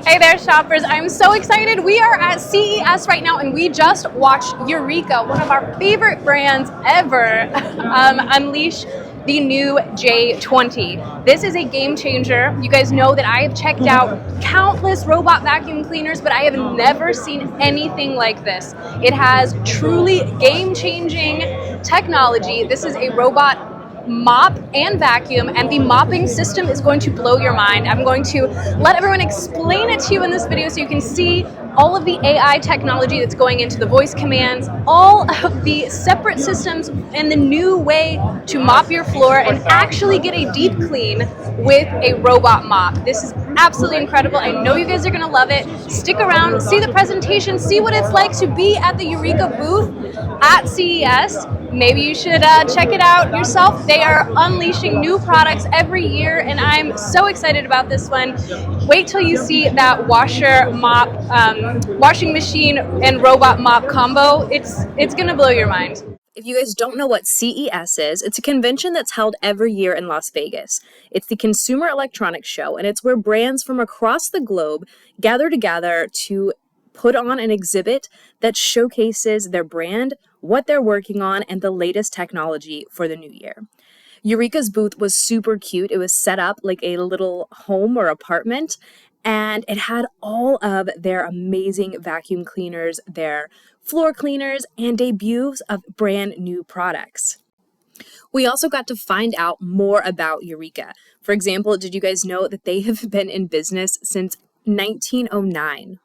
Hey there, shoppers. I'm so excited. We are at CES right now, and we just watched Eureka, one of our favorite brands ever, unleash the new J20. This is a game changer. You guys know that I have checked out countless robot vacuum cleaners, but I have never seen anything like this. It has truly game-changing technology. This is a robot mop and vacuum, and the mopping system is going to blow your mind. I'm going to let everyone explain it to you in this video so you can see all of the AI technology that's going into the voice commands, all of the separate systems, and the new way to mop your floor and actually get a deep clean with a robot mop. This is absolutely incredible. I know you guys are going to love it. Stick around, see the presentation, see what it's like to be at the Eureka booth at CES. Maybe you should check it out yourself. They are unleashing new products every year, and I'm so excited about this one. Wait till you see that washing machine and robot mop combo. It's gonna blow your mind. If you guys don't know what CES is, it's a convention that's held every year in Las Vegas. It's the Consumer Electronics Show, and it's where brands from across the globe gather together to put on an exhibit that showcases their brand, what they're working on, and the latest technology for the new year. Eureka's booth was super cute. It was set up like a little home or apartment, and it had all of their amazing vacuum cleaners, their floor cleaners, and debuts of brand new products. We also got to find out more about Eureka. For example, did you guys know that they have been in business since 1909?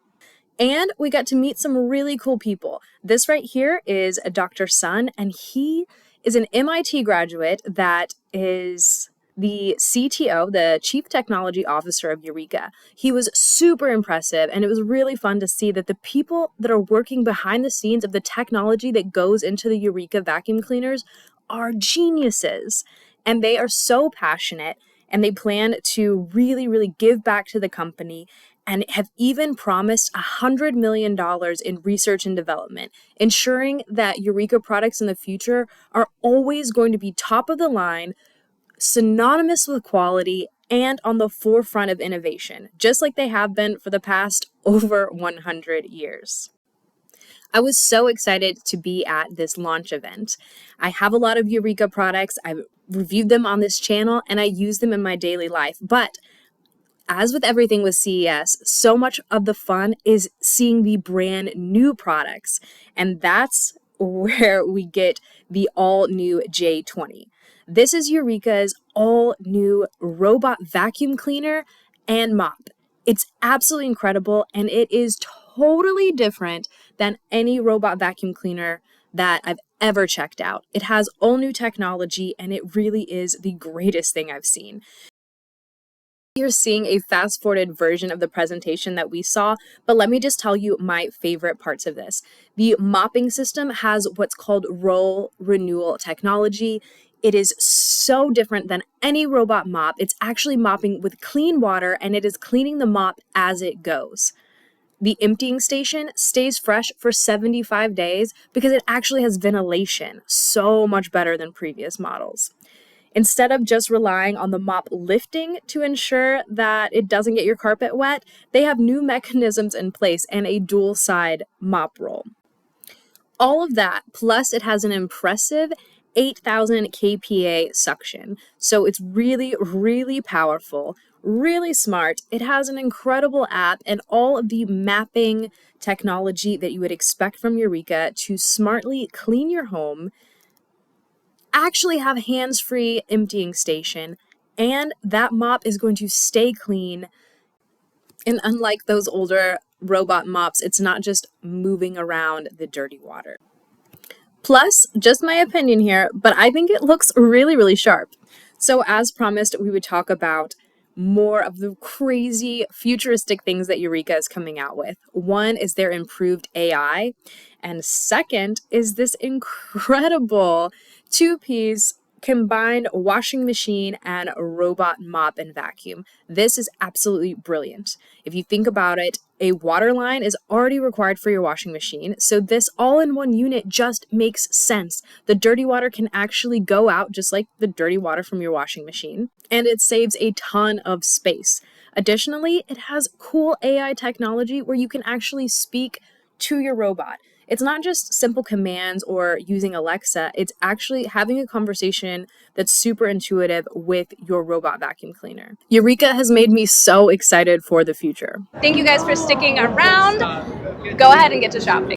And we got to meet some really cool people. This right here is Dr. Sun, and he is an MIT graduate that is the CTO, the Chief Technology Officer of Eureka. He was super impressive, and it was really fun to see that the people that are working behind the scenes of the technology that goes into the Eureka vacuum cleaners are geniuses. And they are so passionate, and they plan to really give back to the company, and have even promised $100 million in research and development, ensuring that Eureka products in the future are always going to be top of the line, synonymous with quality, and on the forefront of innovation, just like they have been for the past over 100 years. I was so excited to be at this launch event. I have a lot of Eureka products. I've reviewed them on this channel, and I use them in my daily life, but as with everything with CES, so much of the fun is seeing the brand new products, and that's where we get the all-new J20. This is Eureka's all-new robot vacuum cleaner and mop. It's absolutely incredible, and it is totally different than any robot vacuum cleaner that I've ever checked out. It has all new technology, and it really is the greatest thing I've seen. You're seeing a fast-forwarded version of the presentation that we saw, but let me just tell you my favorite parts of this. The mopping system has what's called Renewal technology. It is so different than any robot mop. It's actually mopping with clean water, and it is cleaning the mop as it goes. The emptying station stays fresh for 75 days because it actually has ventilation, so much better than previous models. Instead of just relying on the mop lifting to ensure that it doesn't get your carpet wet, they have new mechanisms in place and a dual side mop roll. All of that, plus it has an impressive 8,000 kPa suction. So it's really powerful, really smart. It has an incredible app and all of the mapping technology that you would expect from Eureka to smartly clean your home, actually have hands-free emptying station, and that mop is going to stay clean. And unlike those older robot mops, it's not just moving around the dirty water. Plus, just my opinion here, but I think it looks really sharp. So as promised, we would talk about more of the crazy futuristic things that Eureka is coming out with. One is their improved AI, and second is this incredible two-piece combined washing machine and robot mop and vacuum. This is absolutely brilliant. If you think about it, a water line is already required for your washing machine, so this all-in-one unit just makes sense. The dirty water can actually go out just like the dirty water from your washing machine, and it saves a ton of space. Additionally, it has cool AI technology where you can actually speak to your robot. It's not just simple commands or using Alexa, it's actually having a conversation that's super intuitive with your robot vacuum cleaner. Eureka has made me so excited for the future. Thank you guys for sticking around. Go ahead and get to shopping.